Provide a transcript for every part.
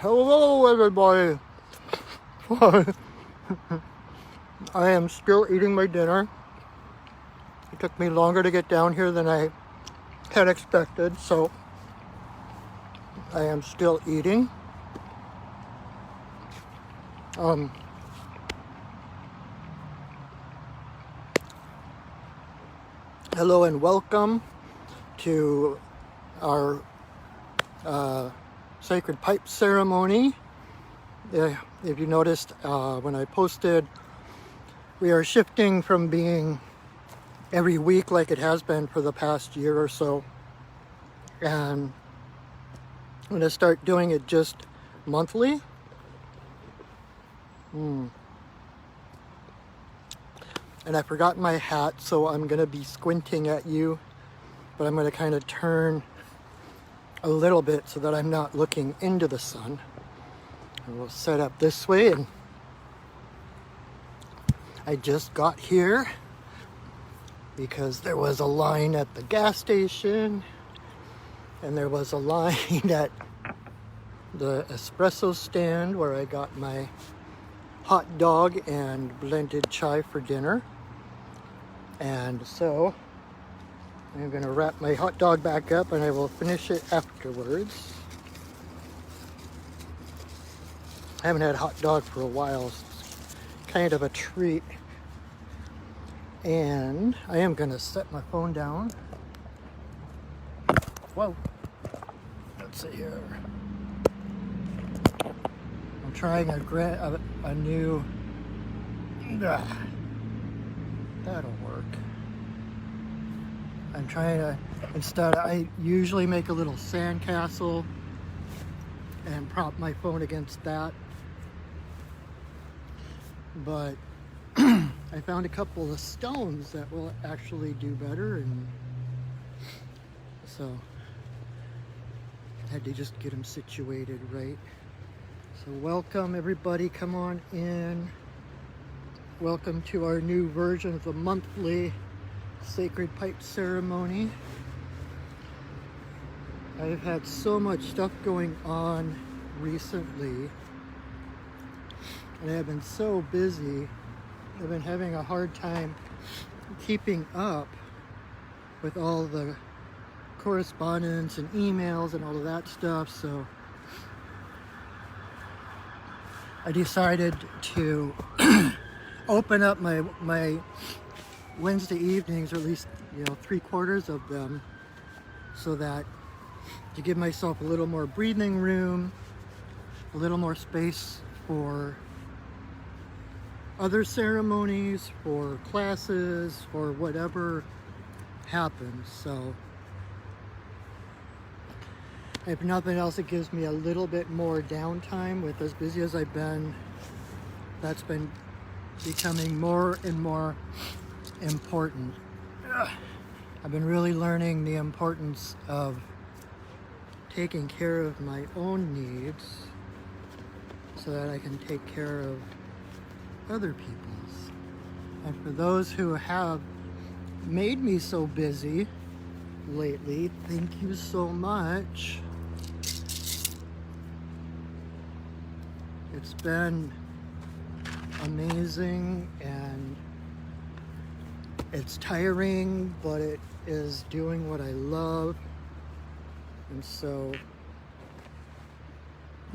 Hello, everybody. I am still eating my dinner. It took me longer to get down here than I had expected, so I am still eating. Hello and welcome to our sacred pipe ceremony. If you noticed, when I posted, we are shifting from being every week like it has been for the past year or so, and I'm going to start doing it just monthly. And I forgot my hat, so I'm going to be squinting at you, but I'm going to kind of turn a little bit so that I'm not looking into the sun. And we'll set up this way, and I just got here because there was a line at the gas station and there was a line at the espresso stand where I got my hot dog and blended chai for dinner. And so I'm going to wrap my hot dog back up and I will finish it afterwards. I haven't had hot dog for a while, so it's kind of a treat. And I am going to set my phone down. Whoa. Let's see here. I'm trying a new... That'll work. I'm trying to, I usually make a little sandcastle and prop my phone against that. But I found a couple of stones that will actually do better, and so I had to just get them situated right. So welcome everybody, come on in. Welcome to our new version of the monthly sacred pipe ceremony. I've had so much stuff going on recently, and I've been so busy. I've been having a hard time keeping up with all the correspondence and emails and all of that stuff, so I decided to open up my Wednesday evenings, or at least 3/4 of them, so that to give myself a little more breathing room, a little more space for other ceremonies, for classes, for whatever happens. So if nothing else, it gives me a little bit more downtime. With as busy as I've been, that's been becoming more and more important. I've been really learning the importance of taking care of my own needs so that I can take care of other people's. And for those who have made me so busy lately, thank you so much. It's been amazing, and it's tiring, but it is doing what I love. And so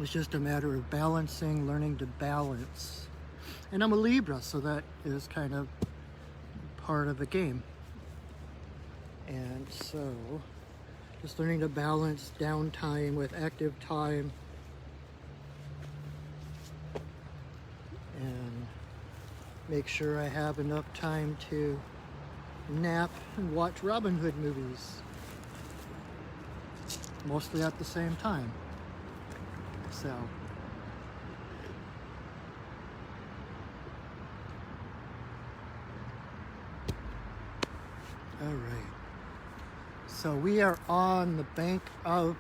it's just a matter of balancing, learning to balance. And I'm a Libra, so that is kind of part of the game. And so just learning to balance downtime with active time, and make sure I have enough time to nap and watch Robin Hood movies, mostly at the same time. So all right, so we are on the bank of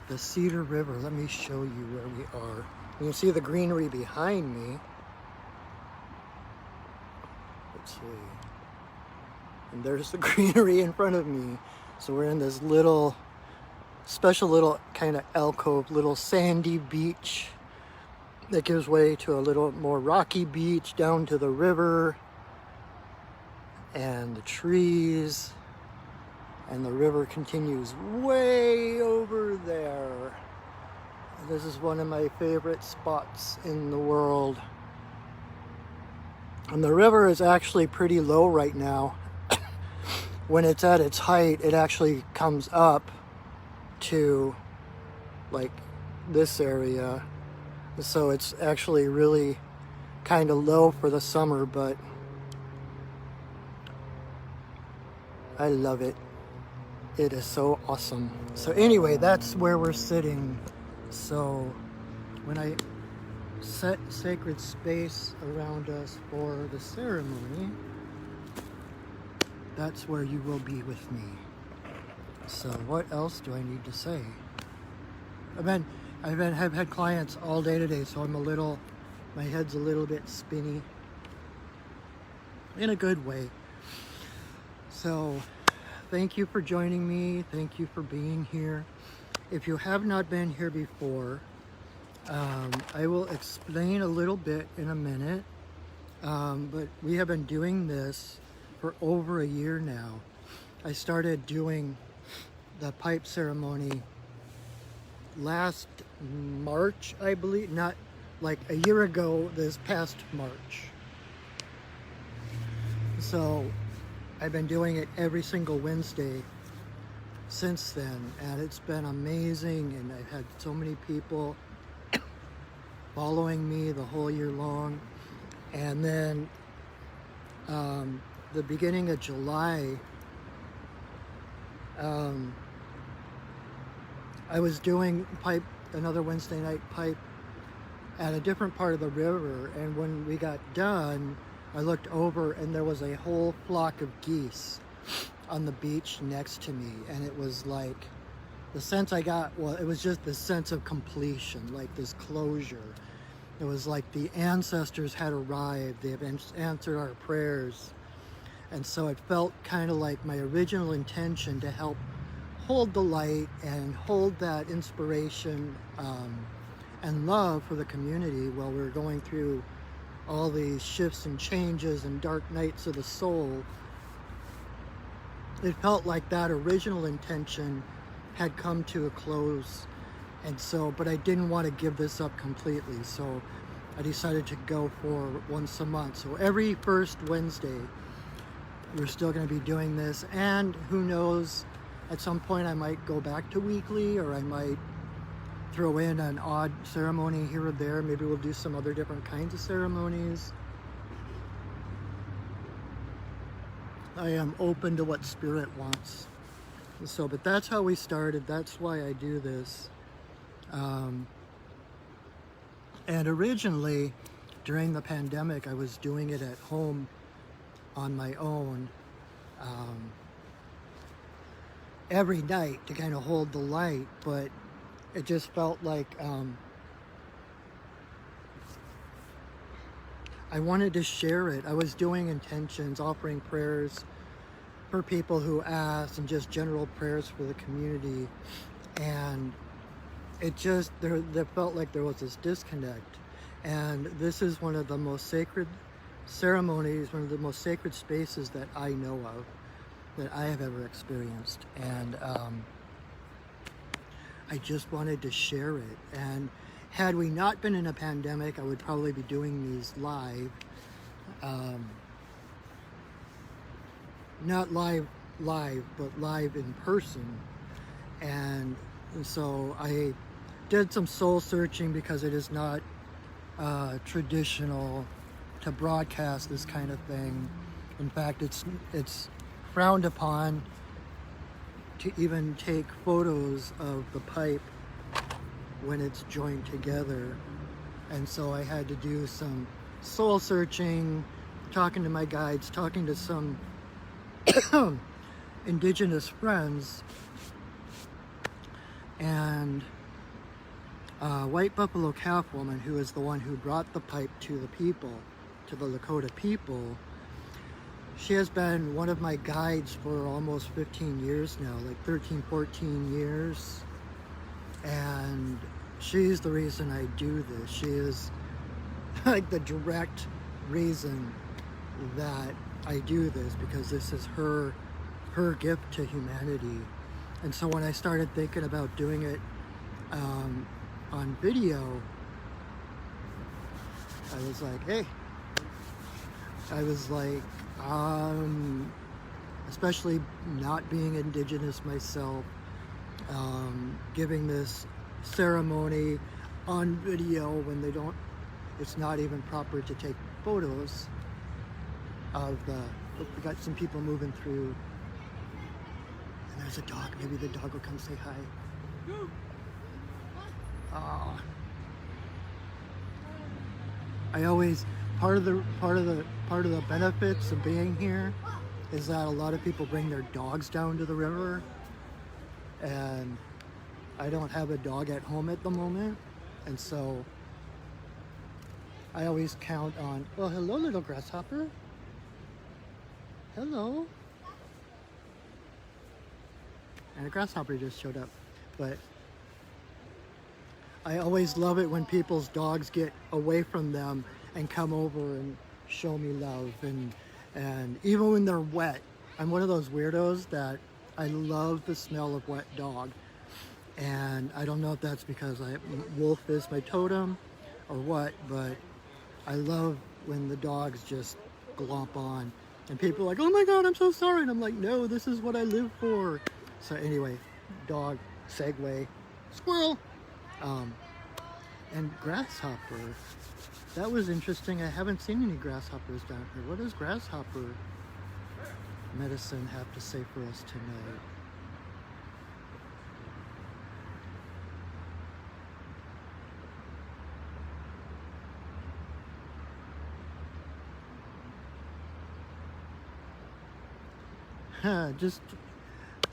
the Cedar River. Let me show you where we are. You can see the greenery behind me. Let's see. And there's the greenery in front of me. So we're in this little special little kind of alcove, little sandy beach that gives way to a little more rocky beach down to the river and the trees, and the river continues way over there. This is one of my favorite spots in the world. And the river is actually pretty low right now. When it's at its height, it actually comes up to like this area. So it's actually really kind of low for the summer, but I love it. It is so awesome. So anyway, that's where we're sitting. So when I set sacred space around us for the ceremony, that's where you will be with me. So what else do I need to say? I've had clients all day today, so my head's a little bit spinny in a good way. So thank you for joining me. Thank you for being here. If you have not been here before, I will explain a little bit in a minute, but we have been doing this for over a year now. I started doing the pipe ceremony last March, I believe, not like a year ago, this past March. So I've been doing it every single Wednesday since then, and it's been amazing, and I've had so many people following me the whole year long. And then the beginning of July, I was doing another Wednesday night pipe at a different part of the river, and when we got done, I looked over and there was a whole flock of geese on the beach next to me, and it was like, the sense I got, well, it was just the sense of completion, like this closure. It was like the ancestors had arrived, they have answered our prayers. And so it felt kind of like my original intention to help hold the light and hold that inspiration and love for the community while we're going through all these shifts and changes and dark nights of the soul. It felt like that original intention had come to a close, and so, but I didn't want to give this up completely, so I decided to go for once a month. So every first Wednesday, we're still going to be doing this, and who knows, at some point I might go back to weekly, or I might throw in an odd ceremony here or there. Maybe we'll do some other different kinds of ceremonies. I am open to what Spirit wants. So, but that's how we started. That's why I do this. And originally, during the pandemic, I was doing it at home on my own every night to kind of hold the light, but it just felt like I wanted to share it. I was doing intentions, offering prayers for people who asked, and just general prayers for the community, and it just, there felt like there was this disconnect. And this is one of the most sacred ceremonies, one of the most sacred spaces that I know of, that I have ever experienced. And I just wanted to share it. And had we not been in a pandemic, I would probably be doing these live. Not live, but live in person. And so I did some soul searching, because it is not traditional to broadcast this kind of thing. In fact, it's frowned upon to even take photos of the pipe when it's joined together. And so I had to do some soul searching, talking to my guides, talking to some indigenous friends, and White Buffalo Calf Woman, who is the one who brought the pipe to the people, to the Lakota people. She has been one of my guides for almost 15 years now, like 13, 14 years. she's the reason I do this. She is like the direct reason that I do this, because this is her gift to humanity. And so when I started thinking about doing it on video, I was like, hey, especially not being Indigenous myself, giving this ceremony on video when it's not even proper to take photos of look, we got some people moving through, and there's a dog. Maybe the dog will come say hi. I always, part of the benefits of being here is that a lot of people bring their dogs down to the river, and I don't have a dog at home at the moment, and so I always count on, well, hello, little grasshopper. Hello. And a grasshopper just showed up. But I always love it when people's dogs get away from them and come over and show me love. And even when they're wet, I'm one of those weirdos that I love the smell of wet dog. And I don't know if that's because wolf is my totem or what, but I love when the dogs just glomp on. And people are like, oh my God, I'm so sorry. And I'm like, no, this is what I live for. So anyway, dog, segue, squirrel, and grasshopper. That was interesting. I haven't seen any grasshoppers down here. What does grasshopper medicine have to say for us tonight?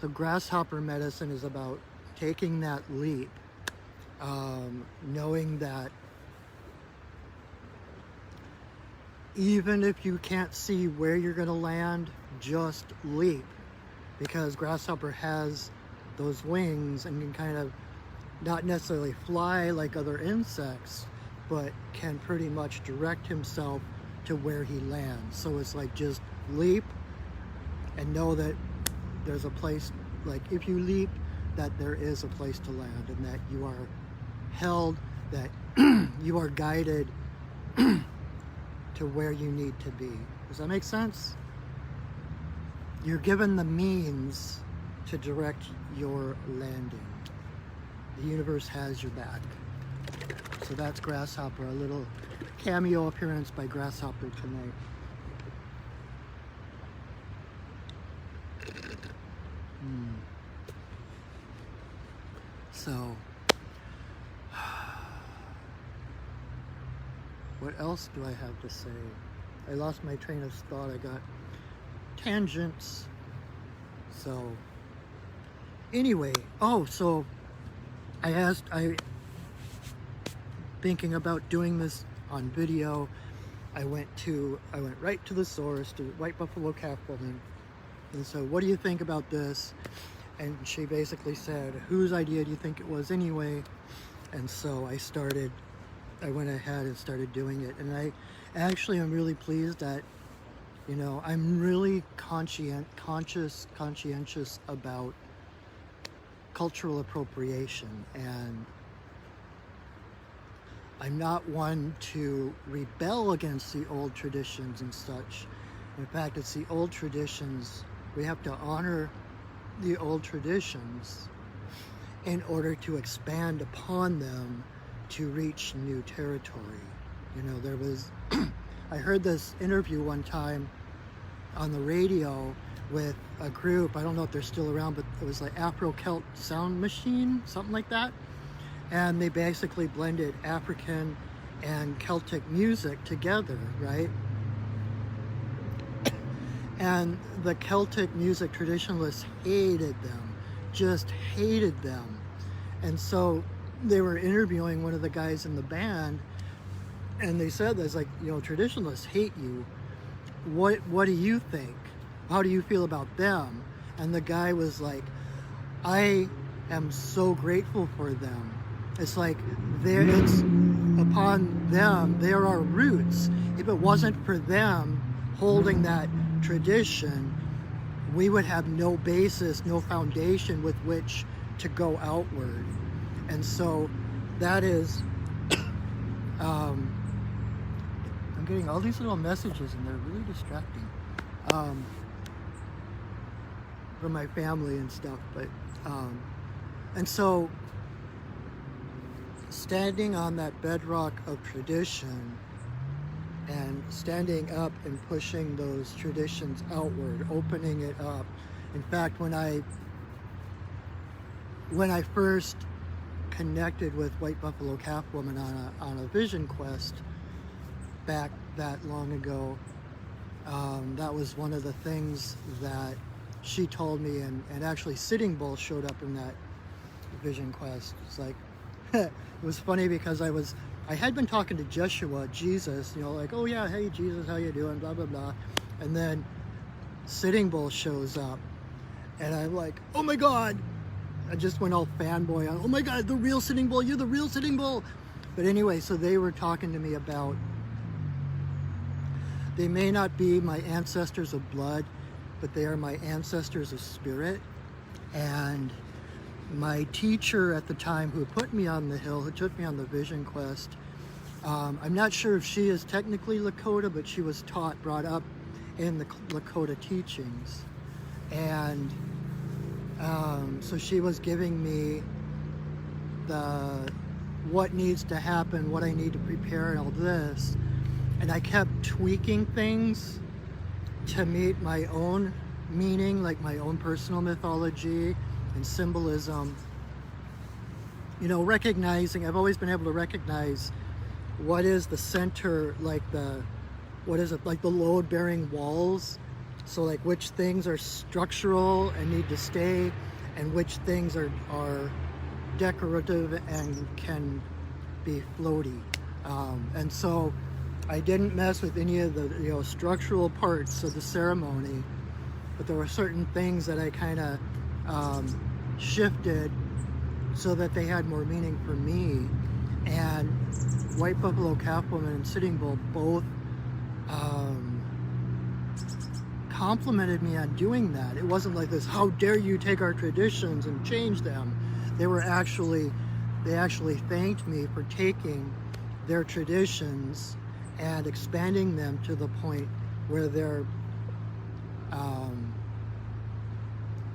So grasshopper medicine is about taking that leap, knowing that even if you can't see where you're going to land, just leap, because grasshopper has those wings and can kind of not necessarily fly like other insects, but can pretty much direct himself to where he lands. So it's like just leap and know that there's a place, like if you leap, that there is a place to land, and that you are held, that you are guided to where you need to be. Does that make sense? You're given the means to direct your landing. The universe has your back. So that's Grasshopper, a little cameo appearance by Grasshopper tonight. So, what else do I have to say? I lost my train of thought. I got tangents. So, anyway, so thinking about doing this on video, I went right to the source, to White Buffalo Calf Woman, and so, what do you think about this? And she basically said, whose idea do you think it was anyway? And so I went ahead and started doing it. And I actually am really pleased that, I'm really conscientious about cultural appropriation. And I'm not one to rebel against the old traditions and such. In fact, it's the old traditions. We have to honor the old traditions in order to expand upon them to reach new territory. There was I heard this interview one time on the radio with a group, I don't know if they're still around, but it was like Afro-Celt Sound Machine, something like that, and they basically blended African and Celtic music together, right? And the Celtic music traditionalists hated them, just hated them. And so they were interviewing one of the guys in the band, and they said, there's like, traditionalists hate you. What do you think? How do you feel about them? And the guy was like, I am so grateful for them. It's like it's upon them, they're our roots. If it wasn't for them holding that tradition, we would have no basis, no foundation with which to go outward. And so that is, I'm getting all these little messages and they're really distracting from my family and stuff. But, and so standing on that bedrock of tradition and standing up and pushing those traditions outward, opening it up. In fact, when I first connected with White Buffalo Calf Woman on a vision quest back that long ago, that was one of the things that she told me, and actually Sitting Bull showed up in that vision quest. It's like, it was funny because I had been talking to Jeshua, Jesus, you know, like, oh yeah, hey Jesus, how you doing, blah, blah, blah. And then Sitting Bull shows up and I'm like, oh my God. I just went all fanboy on, oh my God, the real Sitting Bull, you're the real Sitting Bull. But anyway, so they were talking to me about, they may not be my ancestors of blood, but they are my ancestors of spirit. And my teacher at the time who put me on the hill, who took me on the vision quest, I'm not sure if she is technically Lakota, but she was brought up in the Lakota teachings. And so she was giving me what needs to happen, what I need to prepare and all this. And I kept tweaking things to meet my own meaning, like my own personal mythology and symbolism. You know, recognizing, I've always been able to recognize what is the center, like the load-bearing walls. So like which things are structural and need to stay, and which things are decorative and can be floaty. And so I didn't mess with any of the, you know, structural parts of the ceremony, but there were certain things that I kind of shifted so that they had more meaning for me. And White Buffalo Calf Woman and Sitting Bull both complimented me on doing that. It wasn't like this, how dare you take our traditions and change them. They actually thanked me for taking their traditions and expanding them to the point where they're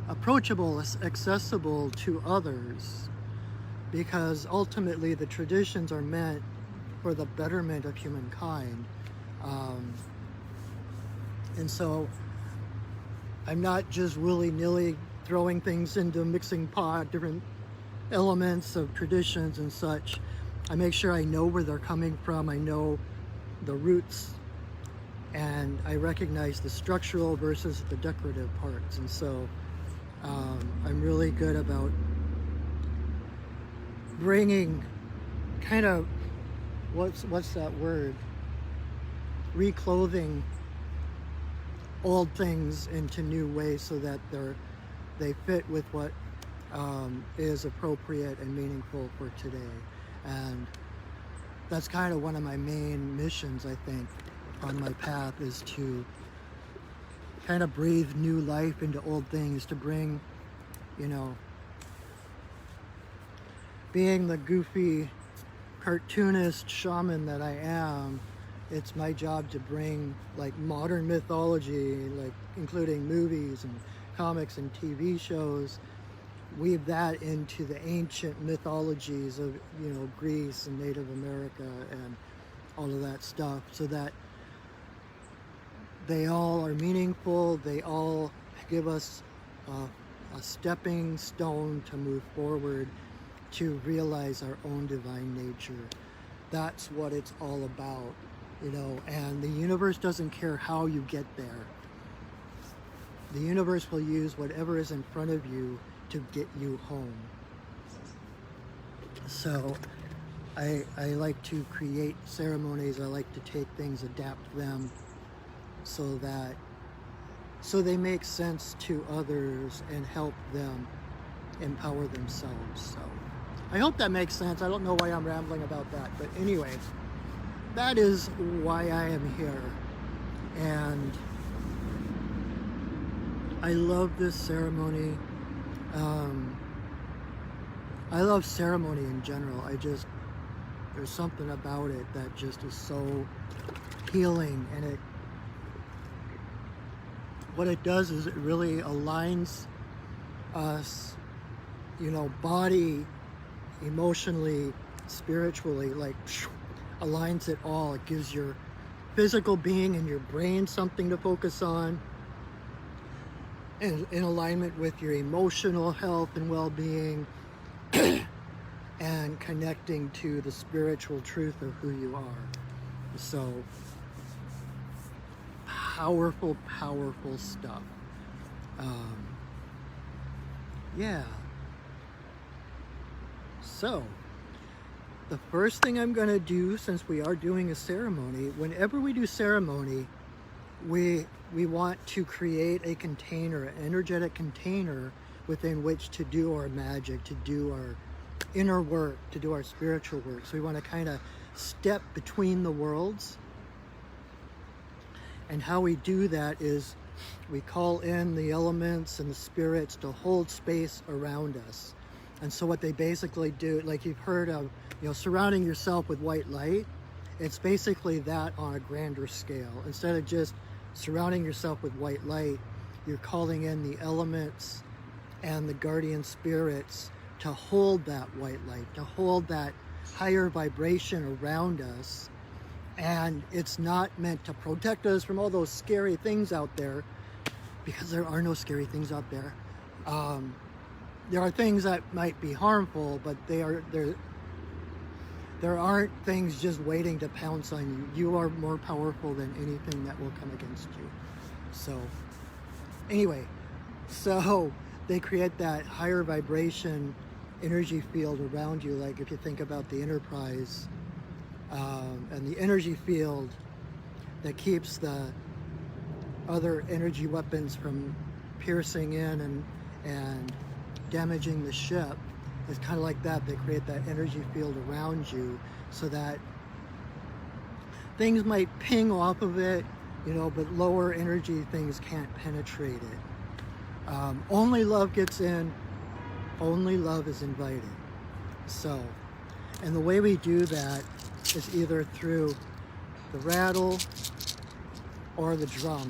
approachable, accessible to others, because ultimately the traditions are meant for the betterment of humankind. And so I'm not just willy-nilly throwing things into a mixing pot, different elements of traditions and such. I make sure I know where they're coming from, I know the roots, and I recognize the structural versus the decorative parts. And so I'm really good about bringing kind of, what's that word? Reclothing old things into new ways so that they fit with what is appropriate and meaningful for today. And that's kind of one of my main missions, I think, on my path, is to kind of breathe new life into old things, to bring, you know, being the goofy cartoonist shaman that I am, it's my job to bring like modern mythology, like including movies and comics and TV shows, weave that into the ancient mythologies of, you know, Greece and Native America and all of that stuff, so that they all are meaningful, they all give us a stepping stone to move forward to realize our own divine nature. That's what it's all about, you know, and the universe doesn't care how you get there. The universe will use whatever is in front of you to get you home. So I like to create ceremonies, I like to take things, adapt them so they make sense to others and help them empower themselves. So I hope that makes sense. I don't know why I'm rambling about that, but anyways, that is why I am here. And I love this ceremony. I love ceremony in general. There's something about it that just is so healing, and what it does is it really aligns us, body, emotionally, spiritually, like aligns it all. It gives your physical being and your brain something to focus on, and in alignment with your emotional health and well-being, and connecting to the spiritual truth of who you are. So powerful, powerful stuff. Yeah. So the first thing I'm going to do, since we are doing a ceremony, whenever we do ceremony, we want to create a container, an energetic container within which to do our magic, to do our inner work, to do our spiritual work. So we want to kind of step between the worlds. And how we do that is we call in the elements and the spirits to hold space around us. And so what they basically do, like you've heard of, surrounding yourself with white light, it's basically that on a grander scale. Instead of just surrounding yourself with white light, you're calling in the elements and the guardian spirits to hold that white light, to hold that higher vibration around us. And it's not meant to protect us from all those scary things out there, because there are no scary things out there. There are things that might be harmful, but there aren't things just waiting to pounce on you. You are more powerful than anything that will come against you. So anyway, so they create that higher vibration energy field around you. Like if you think about the Enterprise, and the energy field that keeps the other energy weapons from piercing in and damaging the ship, it's kind of like that. They create that energy field around you so that things might ping off of it, but lower energy things can't penetrate it. Only love gets in, only love is invited. So, and the way we do that is either through the rattle or the drum,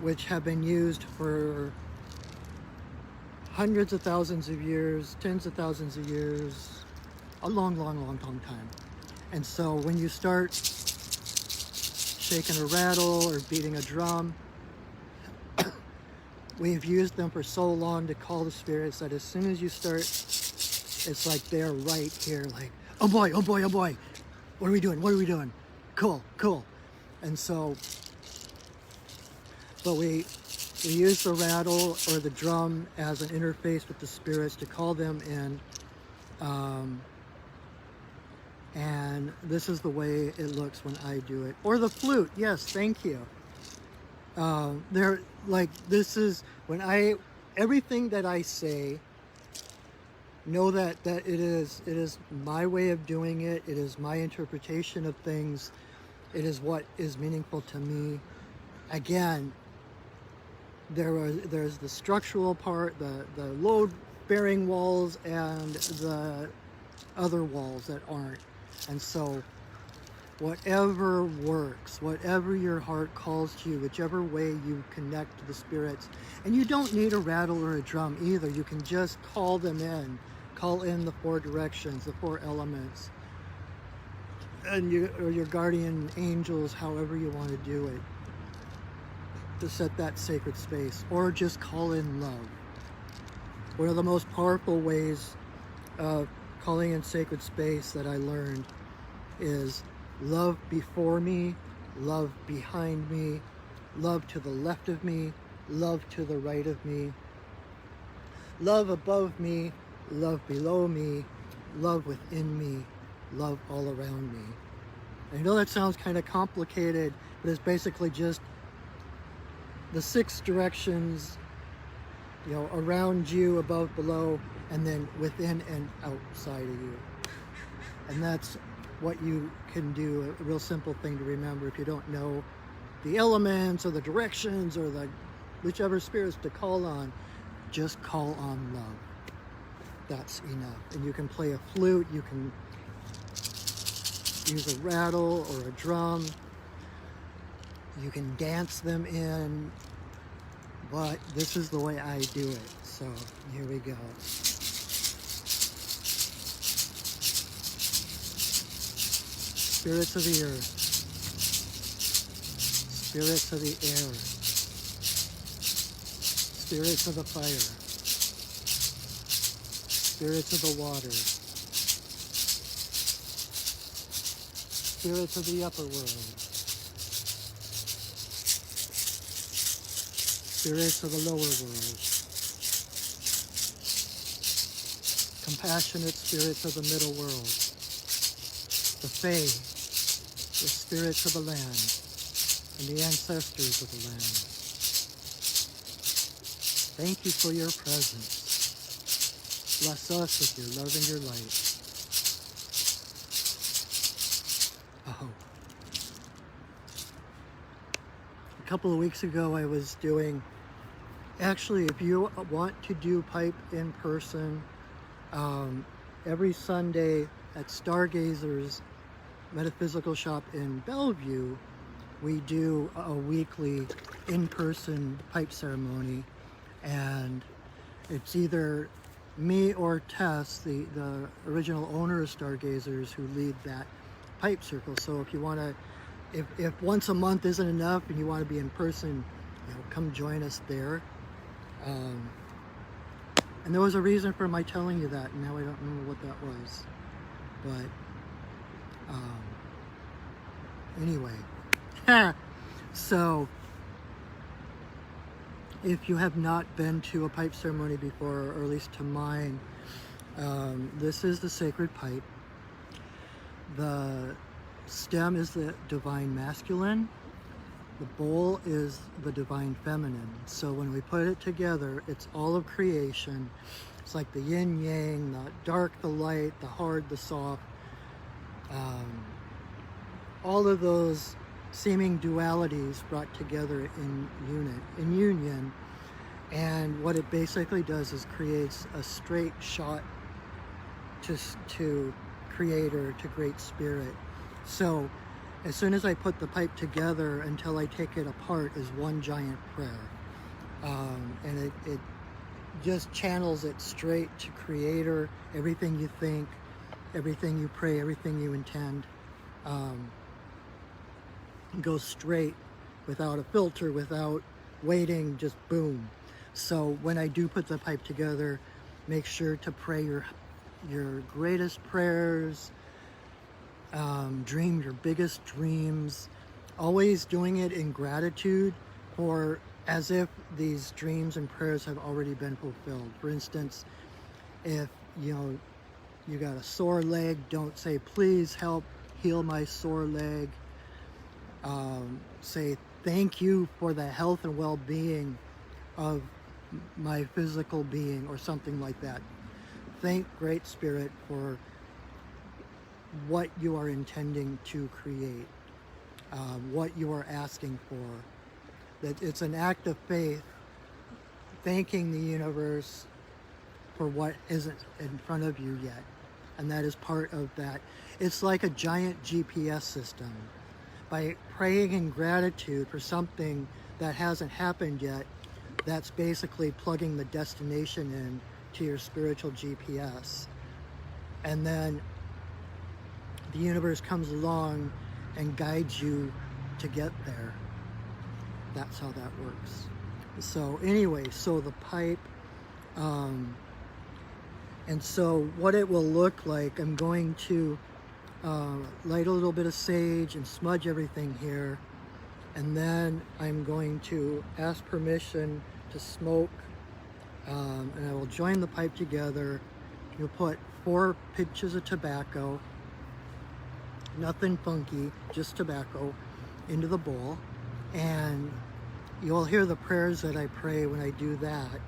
which have been used for hundreds of thousands of years, tens of thousands of years, a long, long, long, long time. And so when you start shaking a rattle or beating a drum, we've used them for so long to call the spirits that as soon as you start, it's like they're right here, like, oh boy, oh boy, oh boy. What are we doing? What are we doing? Cool, cool. And so, but we use the rattle or the drum as an interface with the spirits to call them in. And this is the way it looks when I do it. Or the flute. Yes, thank you. They're like, this is when everything that I say, know that it is my way of doing it. It is my interpretation of things. It is what is meaningful to me. Again, there's the structural part, the load-bearing walls, and the other walls that aren't. And so whatever works, whatever your heart calls to you, whichever way you connect to the spirits, and you don't need a rattle or a drum either. You can just call them in. Call in the 4 directions, the 4 elements, and your guardian angels, however you want to do it, to set that sacred space, or just call in love. One of the most powerful ways of calling in sacred space that I learned is love before me, love behind me, love to the left of me, love to the right of me, love above me, love below me, love within me, love all around me. I know that sounds kind of complicated, but it's basically just the 6 directions, around you, above, below, and then within and outside of you. And that's what you can do, a real simple thing to remember. If you don't know the elements or the directions or the whichever spirits to call on, just call on love. That's enough. And you can play a flute, you can use a rattle or a drum, you can dance them in, but this is the way I do it. So here we go. Spirits of the earth, spirits of the air, spirits of the fire, spirits of the water, spirits of the upper world, spirits of the lower world, compassionate spirits of the middle world, the Fae, the spirits of the land, and the ancestors of the land. Thank you for your presence. Bless us with your love and your light. Oh. A couple of weeks ago I was doing, actually if you want to do pipe in person, every Sunday at Stargazers Metaphysical Shop in Bellevue, we do a weekly in-person pipe ceremony, and it's either me or Tess, the original owner of Stargazers, who lead that pipe circle. So if you want to, if once a month isn't enough and you want to be in person, come join us there. And there was a reason for my telling you that, and now I don't remember what that was. But anyway, so if you have not been to a pipe ceremony before, or at least to mine, this is the sacred pipe. The stem is the divine masculine. The bowl is the divine feminine. So when we put it together, it's all of creation. It's like the yin yang, the dark, the light, the hard, the soft. All of those seeming dualities brought together in union. And what it basically does is creates a straight shot to Creator, to Great Spirit. So as soon as I put the pipe together until I take it apart is one giant prayer. And it just channels it straight to Creator. Everything you think, everything you pray, everything you intend, goes straight, without a filter, without waiting, just boom. So when I do put the pipe together, make sure to pray your greatest prayers, dream your biggest dreams, always doing it in gratitude, or as if these dreams and prayers have already been fulfilled. For instance, if you got a sore leg, don't say, please help heal my sore leg. Say, thank you for the health and well-being of my physical being, or something like that. Thank Great Spirit for what you are intending to create, what you are asking for. That it's an act of faith, thanking the universe for what isn't in front of you yet. And that is part of that. It's like a giant GPS system. By praying in gratitude for something that hasn't happened yet, that's basically plugging the destination in to your spiritual GPS. And then the universe comes along and guides you to get there. That's how that works. So anyway, so the pipe, and so what it will look like, I'm going to light a little bit of sage and smudge everything here, and then I'm going to ask permission to smoke, and I will join the pipe together. You'll put 4 pinches of tobacco, nothing funky, just tobacco, into the bowl, and you'll hear the prayers that I pray when I do that.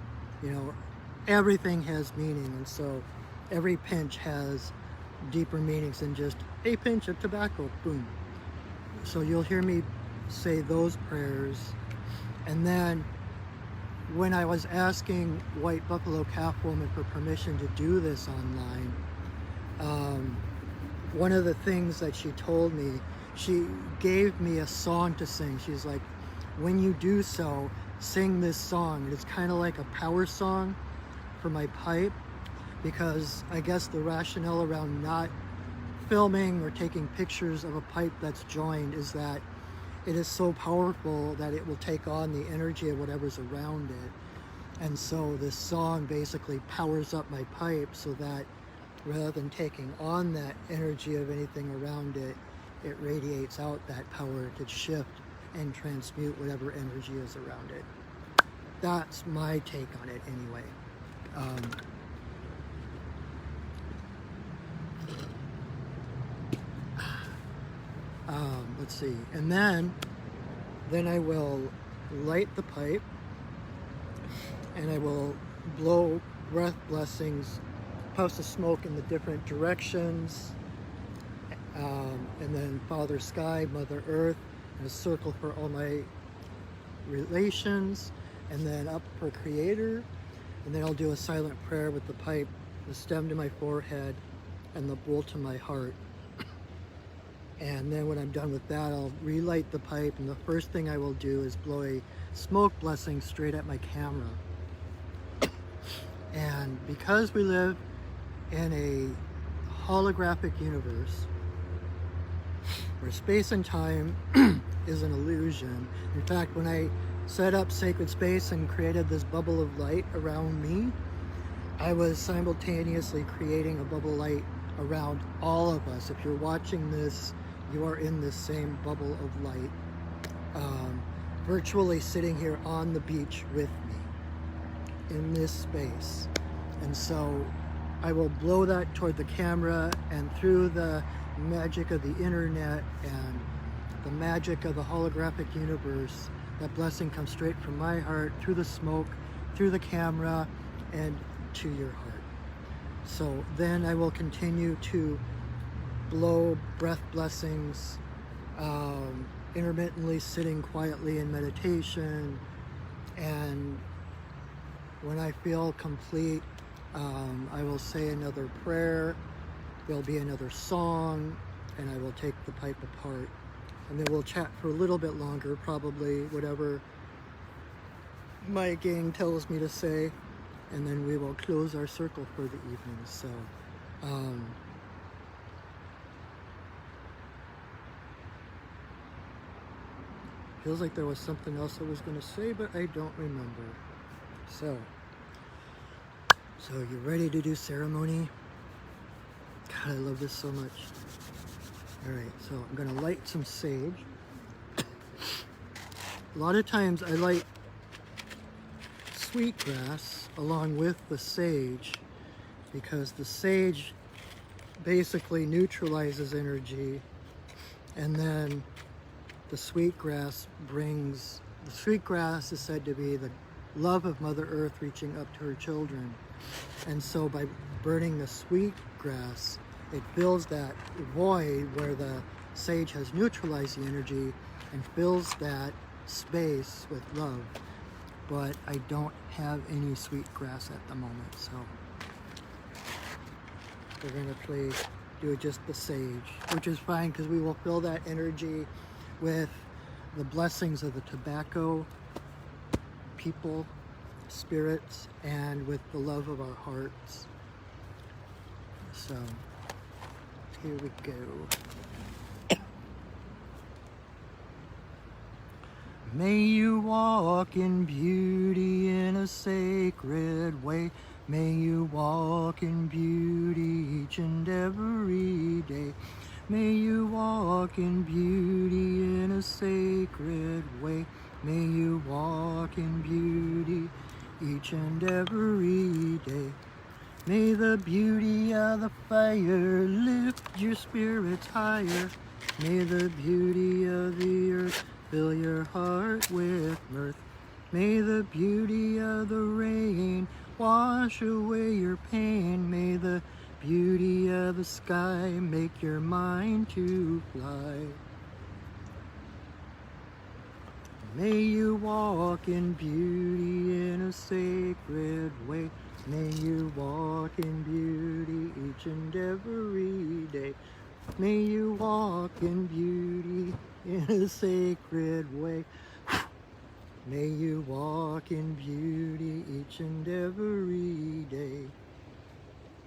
everything has meaning, and so every pinch has deeper meanings than just a pinch of tobacco, boom. So you'll hear me say those prayers. And then when I was asking White Buffalo Calf Woman for permission to do this online, one of the things that she told me, she gave me a song to sing. She's like, when you do so, sing this song. It's kind of like a power song for my pipe, because I guess the rationale around not filming or taking pictures of a pipe that's joined is that it is so powerful that it will take on the energy of whatever's around it. And so this song basically powers up my pipe so that rather than taking on that energy of anything around it, it radiates out that power to shift and transmute whatever energy is around it. That's my take on it anyway. Let's see, and then I will light the pipe, and I will blow breath blessings, puffs of smoke in the different directions, and then Father Sky, Mother Earth, and a circle for all my relations, and then up for Creator, and then I'll do a silent prayer with the pipe, the stem to my forehead, and the bowl to my heart. And then when I'm done with that, I'll relight the pipe, and the first thing I will do is blow a smoke blessing straight at my camera. And because we live in a holographic universe where space and time is an illusion, in fact, when I set up Sacred Space and created this bubble of light around me, I was simultaneously creating a bubble light around all of us. If you're watching this, you are in this same bubble of light, virtually sitting here on the beach with me in this space. And so I will blow that toward the camera, and through the magic of the internet and the magic of the holographic universe, that blessing comes straight from my heart, through the smoke, through the camera, and to your heart. So then I will continue to blow breath blessings, intermittently sitting quietly in meditation, and when I feel complete, I will say another prayer, there'll be another song, and I will take the pipe apart, and then we'll chat for a little bit longer, probably whatever my gang tells me to say, and then we will close our circle for the evening. So feels like there was something else I was going to say, but I don't remember. So you ready to do ceremony? God, I love this so much. All right, so I'm going to light some sage. A lot of times I light sweetgrass along with the sage, because the sage basically neutralizes energy, and then the sweetgrass is said to be the love of Mother Earth reaching up to her children. And so by burning the sweetgrass, it fills that void where the sage has neutralized the energy and fills that space with love. But I don't have any sweetgrass at the moment, so we're gonna do just the sage, which is fine because we will fill that energy with the blessings of the tobacco people, spirits, and with the love of our hearts. So here we go. May you walk in beauty in a sacred way. May you walk in beauty each and every day. May you walk in beauty in a sacred way. May you walk in beauty each and every day. May the beauty of the fire lift your spirits higher. May the beauty of the earth fill your heart with mirth. May the beauty of the rain wash away your pain. May the beauty of the sky make your mind to fly. May you walk in beauty in a sacred way. May you walk in beauty each and every day. May you walk in beauty in a sacred way. May you walk in beauty each and every day.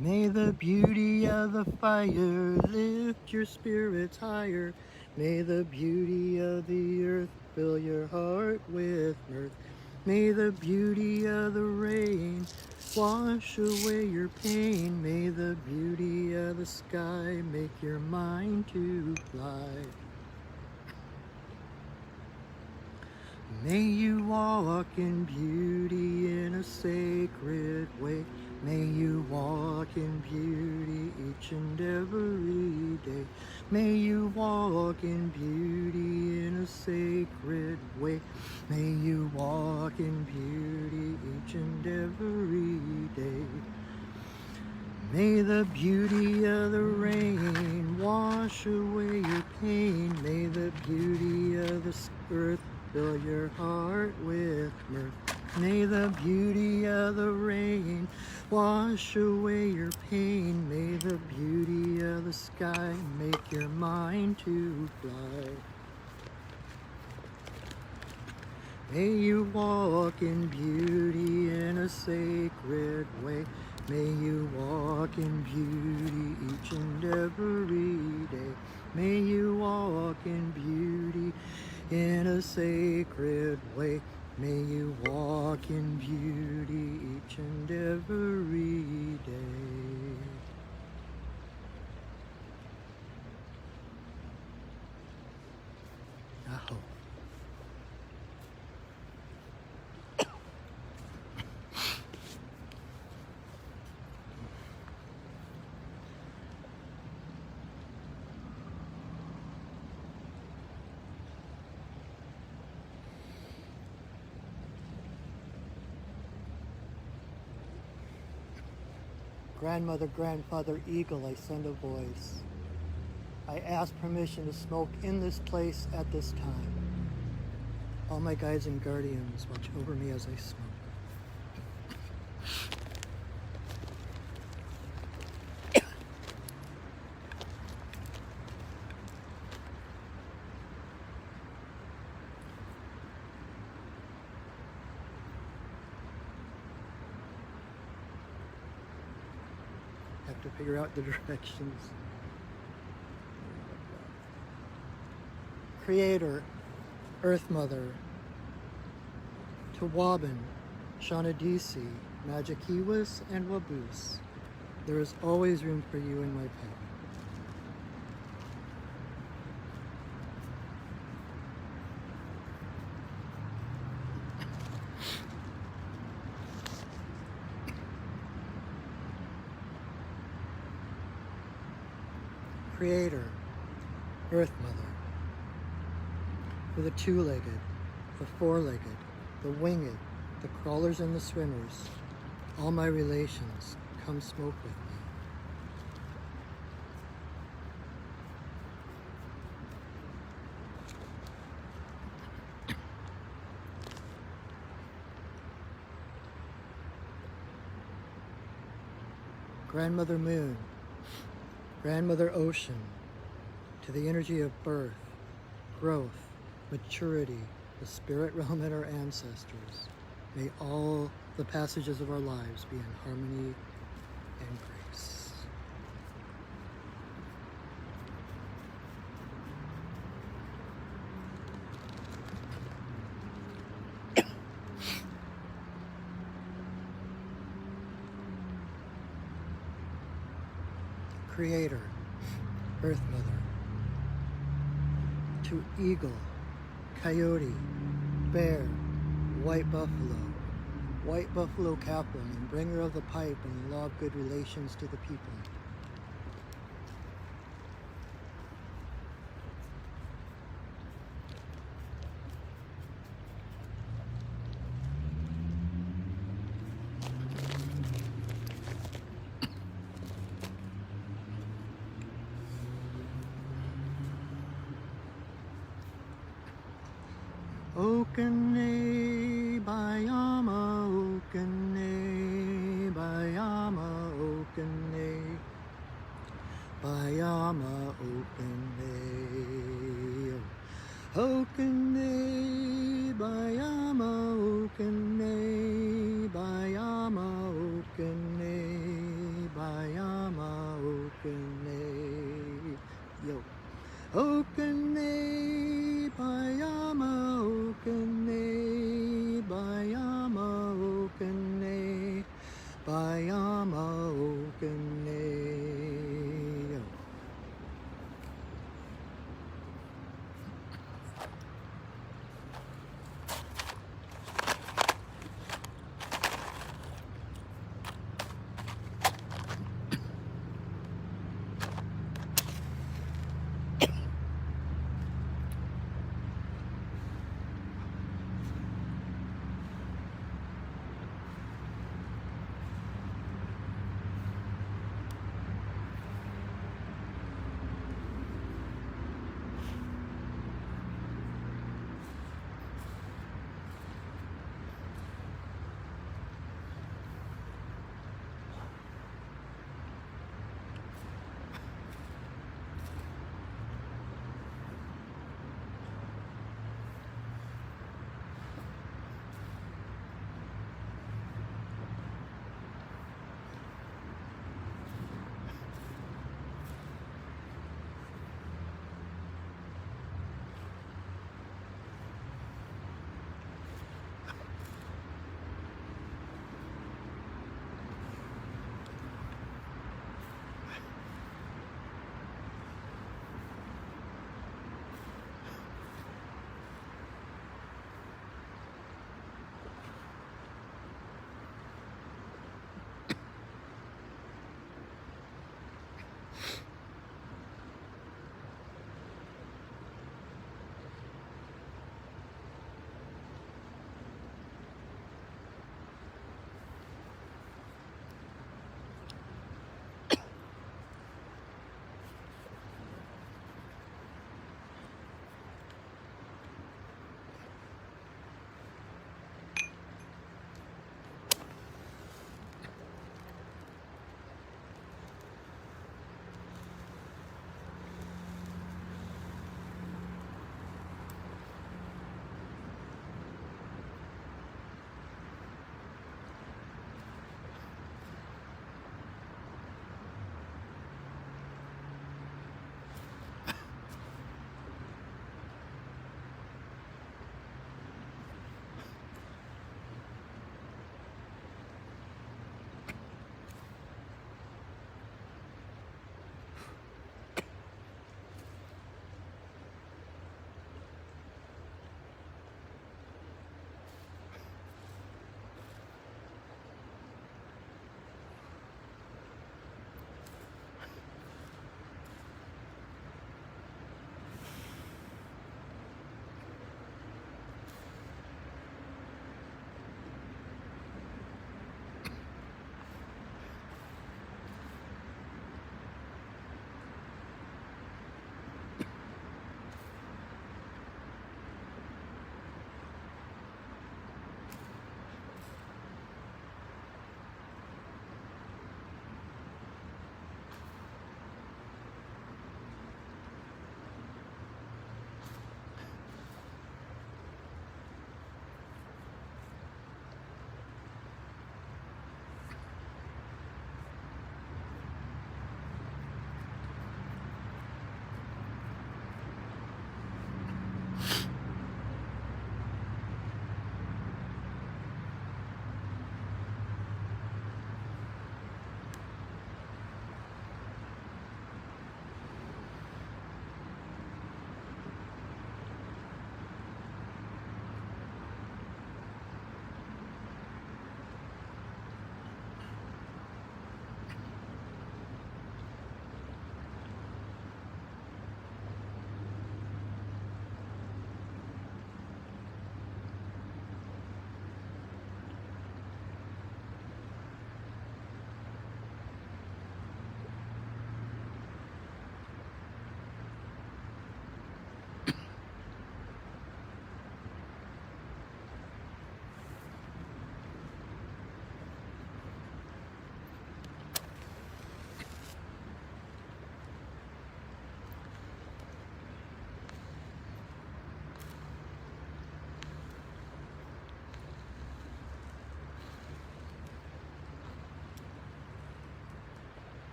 May the beauty of the fire lift your spirits higher. May the beauty of the earth fill your heart with mirth. May the beauty of the rain wash away your pain. May the beauty of the sky make your mind to fly. May you walk in beauty in a sacred way. May you walk in beauty each and every day. May you walk in beauty in a sacred way. May you walk in beauty each and every day. May the beauty of the rain wash away your pain. May the beauty of the earth fill your heart with mirth. May the beauty of the rain wash away your pain. May the beauty of the sky make your mind to fly. May you walk in beauty in a sacred way. May you walk in beauty each and every day. May you walk in beauty in a sacred way. May you walk in beauty each and every day. Aho. Grandmother, grandfather, eagle, I send a voice. I ask permission to smoke in this place at this time. All my guides and guardians watch over me as I smoke. Have to figure out the directions. Creator, Earth Mother, Tawabin, Shanadisi, Magikiwas, and Wabus. There is always room for you in my path. Creator, Earth Mother, for the two-legged, the four-legged, the winged, the crawlers and the swimmers, all my relations, come smoke with me. Grandmother Moon, Grandmother Ocean, to the energy of birth, growth, maturity, the spirit realm and our ancestors, may all the passages of our lives be in harmony and grace. Creator, Earth Mother, to eagle, coyote, bear, white buffalo capwoman, bringer of the pipe and law of good relations to the people. Okene Bayama Okene Bayama Okene Bayama Okene Okene Bayama Okene Bayama Okene Bayama Okene Yo Okene Bayama Okene Bayama Okene Bayama Okene Yo.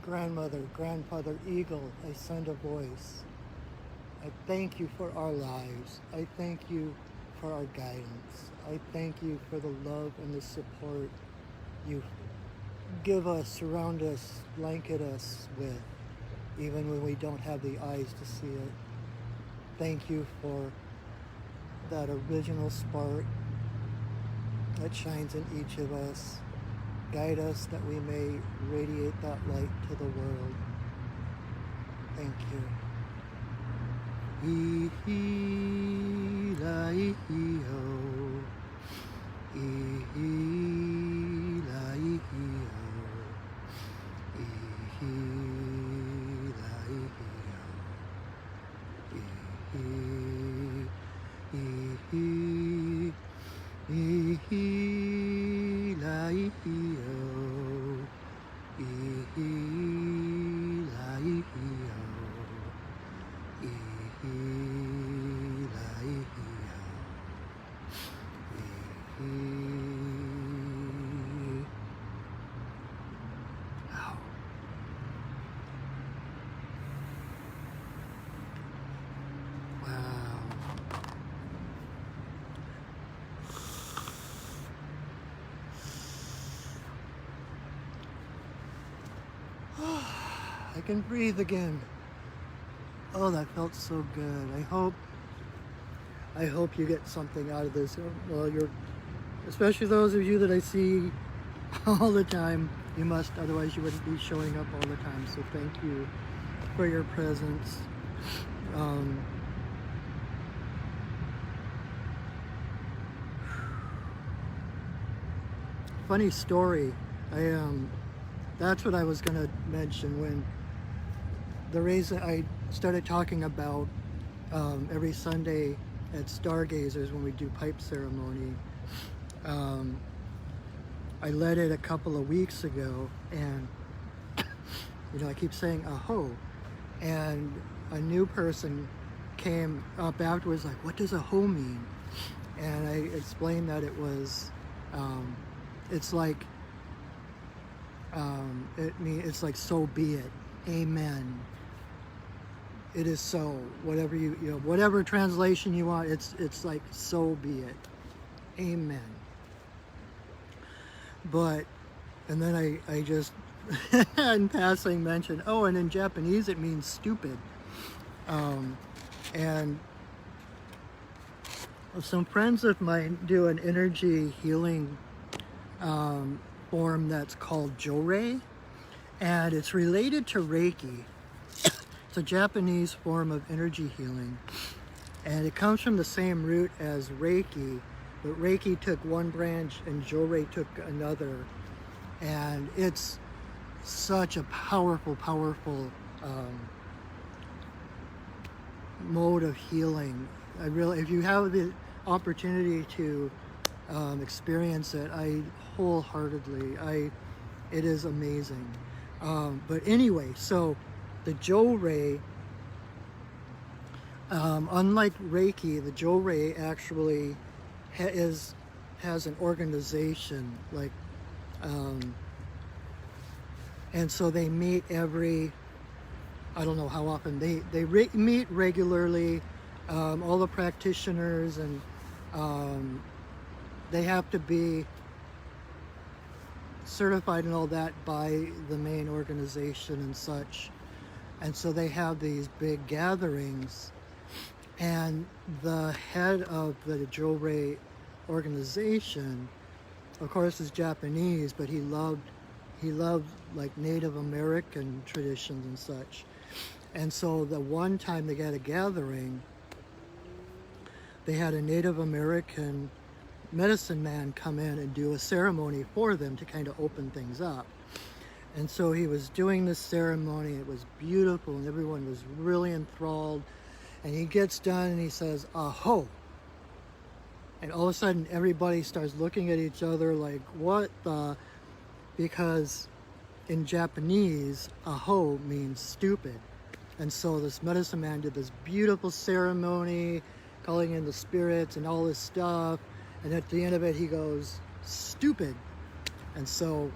grandmother, grandfather eagle, I send a voice. I thank you for our lives. I thank you for our guidance. I thank you for the love and the support you give us, surround us, blanket us with, even when we don't have the eyes to see it. Thank you for that original spark that shines in each of us. Guide us that we may radiate that light to the world. Thank you. E-he-la-e-he-ho. E-he-la-e-he-ho. E-he-la-e-he-ho. E-he-e-he. E-he-la-e-he-ho. E-he-la-e-he-ho. I can breathe again. Oh, that felt so good. I hope you get something out of this. Well, especially those of you that I see all the time. You must, otherwise you wouldn't be showing up all the time. So thank you for your presence. Funny story. That's what I was gonna mention when the reason I started talking about every Sunday at Stargazers when we do pipe ceremony. I led it a couple of weeks ago, and I keep saying aho, and a new person came up afterwards like, what does aho mean? And I explained that it was it's like it's like so be it, amen, it is so, whatever whatever translation you want, it's like so be it, amen. But and then I just in passing mentioned, oh, and in Japanese it means stupid. And some friends of mine do an energy healing form that's called Jorei, and it's related to Reiki. It's a Japanese form of energy healing, and it comes from the same root as Reiki, but Reiki took one branch and Jorei took another, and it's such a powerful mode of healing. If you have the opportunity to experience it, I wholeheartedly, it is amazing. But anyway, so the Jorei, unlike Reiki, the Jorei actually has an organization, like, and so they meet every, I don't know how often, they meet regularly, all the practitioners, and they have to be certified and all that by the main organization and such. And so they have these big gatherings, and the head of the Jorei organization, of course, is Japanese, but he loved like Native American traditions and such. And so the one time they had a gathering, they had a Native American medicine man come in and do a ceremony for them to kind of open things up. And so he was doing this ceremony. It was beautiful, and everyone was really enthralled. And he gets done and he says, aho. And all of a sudden everybody starts looking at each other like, what the? Because in Japanese, aho means stupid. And so this medicine man did this beautiful ceremony, calling in the spirits and all this stuff. And at the end of it, he goes, stupid. And so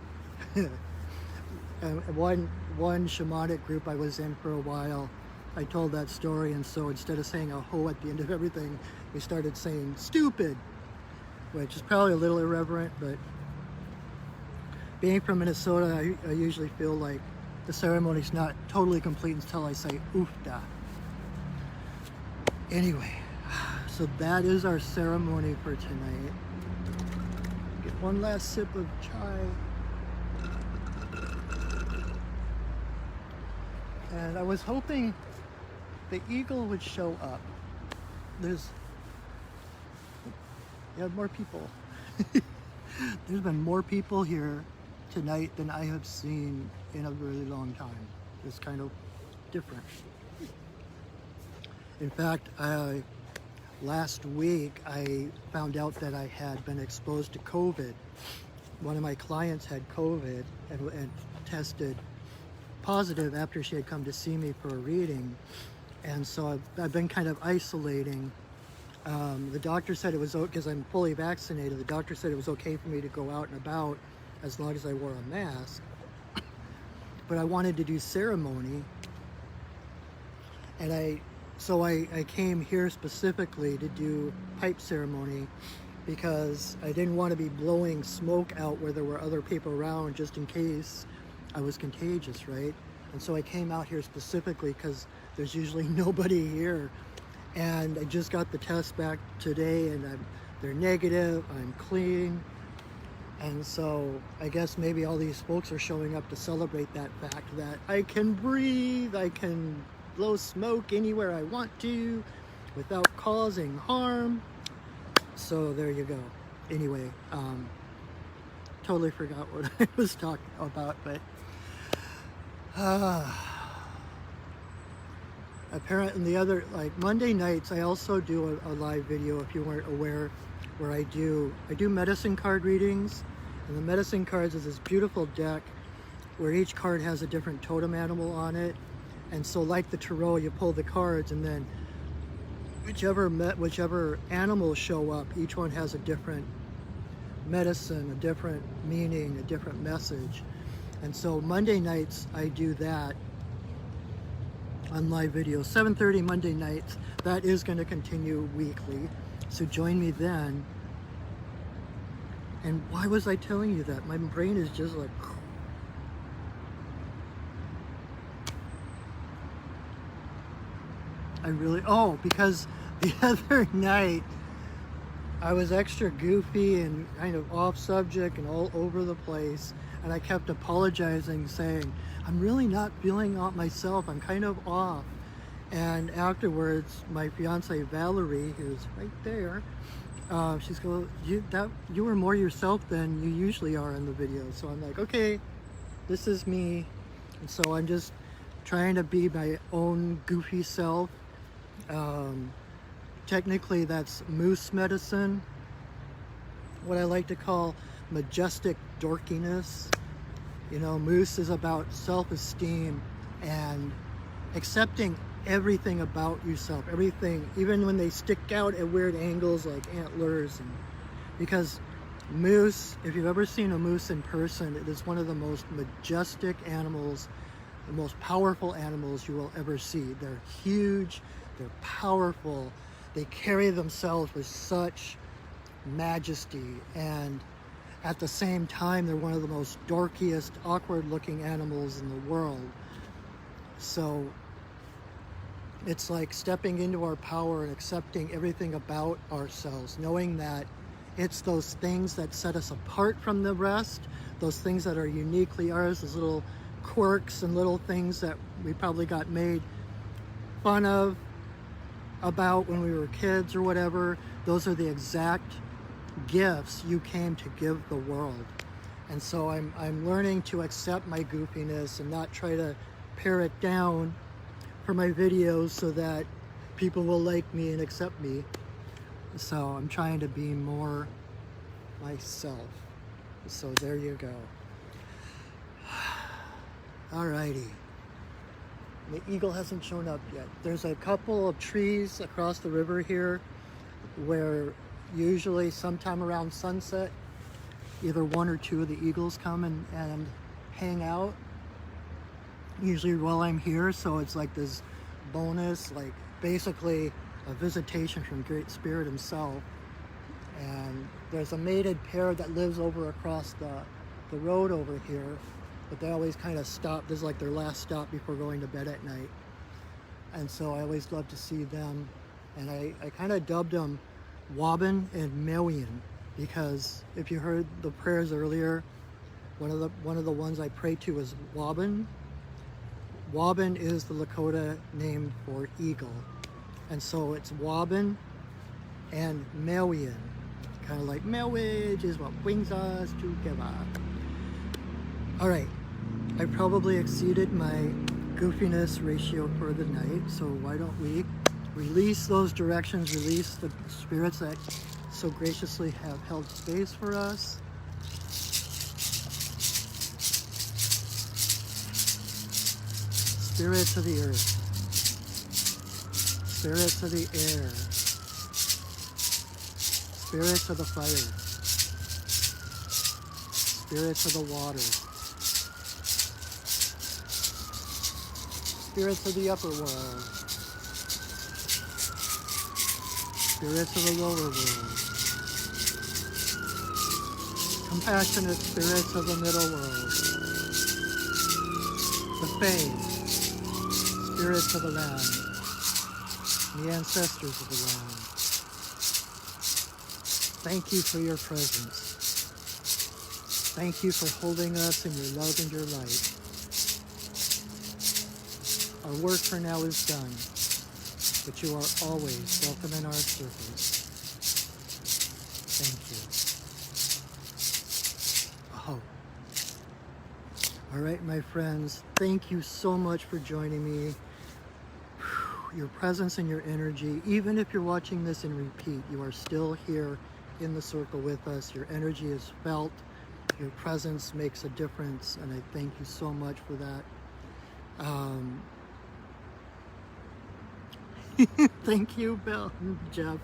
one shamanic group I was in for a while, I told that story, and so instead of saying a ho at the end of everything, we started saying stupid, which is probably a little irreverent, but being from Minnesota, I usually feel like the ceremony's not totally complete until I say oofda. Anyway, so that is our ceremony for tonight. Get one last sip of chai. And I was hoping the eagle would show up. You have more people. There's been more people here tonight than I have seen in a really long time. It's kind of different. In fact, last week I found out that I had been exposed to COVID. One of my clients had COVID and tested positive after she had come to see me for a reading. And so I've been kind of isolating. The doctor said it was okay, because I'm fully vaccinated, the doctor said it was okay for me to go out and about as long as I wore a mask. But I wanted to do ceremony. And I came here specifically to do pipe ceremony because I didn't want to be blowing smoke out where there were other people around just in case I was contagious, right? And so I came out here specifically because there's usually nobody here. And I just got the test back today, and they're negative, I'm clean. And so I guess maybe all these folks are showing up to celebrate that fact that I can breathe, I can blow smoke anywhere I want to without causing harm. So there you go. Anyway, totally forgot what I was talking about, but apparently the other, like Monday nights, I also do a live video, if you weren't aware, where I do medicine card readings. And the medicine cards is this beautiful deck where each card has a different totem animal on it. And so like the tarot, you pull the cards, and then whichever animals show up, each one has a different medicine, a different meaning, a different message. And so Monday nights, I do that on live video, 7:30 Monday nights. That is going to continue weekly. So join me then. And why was I telling you that? My brain is just like... because the other night I was extra goofy and kind of off subject and all over the place, and I kept apologizing, saying, I'm really not feeling myself, I'm kind of off. And afterwards, my fiance Valerie, who's right there, she's going, you were more yourself than you usually are in the video. So I'm like, okay, this is me. And so I'm just trying to be my own goofy self. Technically that's moose medicine, what I like to call majestic dorkiness. You know, moose is about self-esteem and accepting everything about yourself, everything, even when they stick out at weird angles like antlers. And because moose, if you've ever seen a moose in person, it is one of the most majestic animals, the most powerful animals you will ever see. They're huge, they're powerful, they carry themselves with such majesty, and at the same time they're one of the most dorkiest, awkward looking animals in the world. So it's like stepping into our power and accepting everything about ourselves, knowing that it's those things that set us apart from the rest, those things that are uniquely ours, those little quirks and little things that we probably got made fun of about when we were kids or whatever. Those are the exact gifts you came to give the world. And so I'm learning to accept my goofiness and not try to pare it down for my videos so that people will like me and accept me. So I'm trying to be more myself. So there you go. Alrighty. The eagle hasn't shown up yet. There's a couple of trees across the river here where usually sometime around sunset, either one or two of the eagles come and hang out. usually while I'm here, so it's like this bonus, like basically a visitation from Great Spirit himself. And there's a mated pair that lives over across the road over here, but they always kind of stop. This is like their last stop before going to bed at night. And so I always love to see them. And I kind of dubbed them Wobbin and Million, because if you heard the prayers earlier, one of the ones I prayed to was Wobbin. Wobbin is the Lakota name for eagle. And so it's Wobbin and Million. Kind of like marriage is what brings us together. All right, I probably exceeded my goofiness ratio for the night, so why don't we release those directions, release the spirits that so graciously have held space for us. Spirits of the earth, spirits of the air, spirits of the fire, spirits of the water, spirits of the upper world, spirits of the lower world, compassionate spirits of the middle world, the Fae, spirits of the land, the ancestors of the land. Thank you for your presence. Thank you for holding us in your love and your light. Our work for now is done, but you are always welcome in our circles. Thank you. Oh. All right, my friends, thank you so much for joining me. Your presence and your energy, even if you're watching this in repeat, you are still here in the circle with us. Your energy is felt. Your presence makes a difference, and I thank you so much for that. Thank you, Bill, Jeff.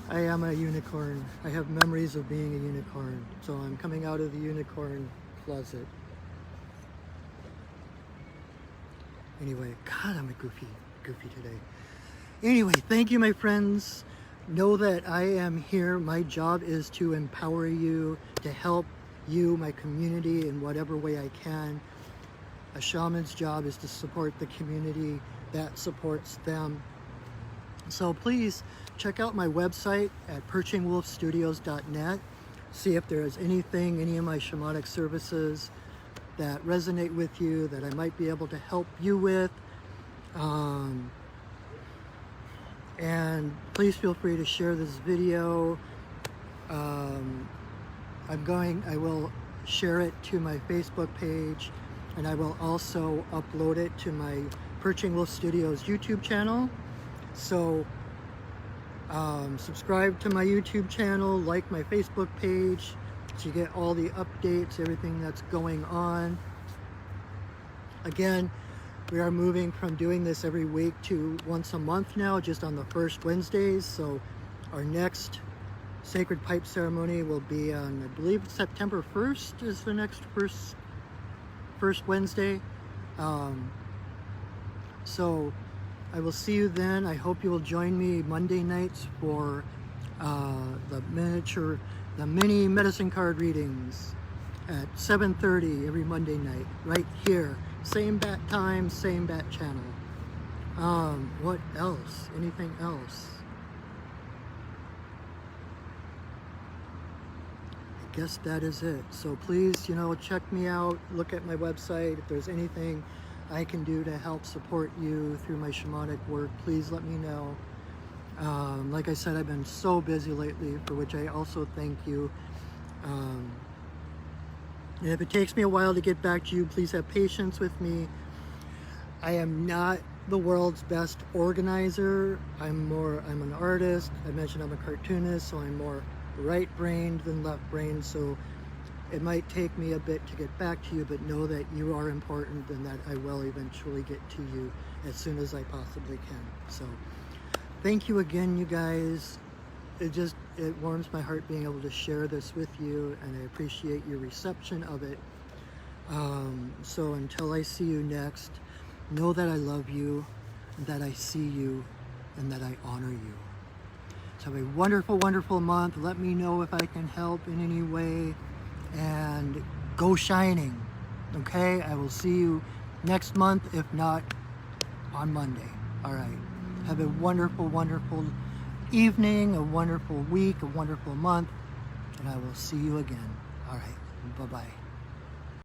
I am a unicorn. I have memories of being a unicorn, so I'm coming out of the unicorn closet. Anyway, God, I'm a goofy today. Anyway, thank you, my friends. Know that I am here. My job is to empower you, to help you, my community, in whatever way I can. A shaman's job is to support the community that supports them. So please check out my website at perchingwolfstudios.net. See if there is anything, any of my shamanic services that resonate with you, that I might be able to help you with. And please feel free to share this video. I will share it to my Facebook page, and I will also upload it to my Perching Wolf Studios YouTube channel. So subscribe to my YouTube channel, like my Facebook page, so you get all the updates, everything that's going on. Again, we are moving from doing this every week to once a month now, just on the first Wednesdays. So our next Sacred Pipe ceremony will be on, I believe, September 1st is the next first Wednesday. So I will see you then. I hope you will join me Monday nights for the mini medicine card readings at 7:30 every Monday night, right here. Same bat time, same bat channel. What else? Anything else? I guess that is it. So please, check me out, look at my website. If there's anything I can do to help support you through my shamanic work, please let me know. Like I said, I've been so busy lately, for which I also thank you. And if it takes me a while to get back to you, please have patience with me. I am not the world's best organizer. I'm an artist. I mentioned I'm a cartoonist, so I'm more right-brained than left-brained. So it might take me a bit to get back to you, but know that you are important and that I will eventually get to you as soon as I possibly can. So thank you again, you guys. It warms my heart being able to share this with you, and I appreciate your reception of it. So until I see you next, know that I love you, that I see you, and that I honor you. So have a wonderful, wonderful month. Let me know if I can help in any way, and go shining. Okay, I will see you next month, if not on Monday. All right, have a wonderful, wonderful evening, a wonderful week, a wonderful month, and I will see you again. All right, bye-bye.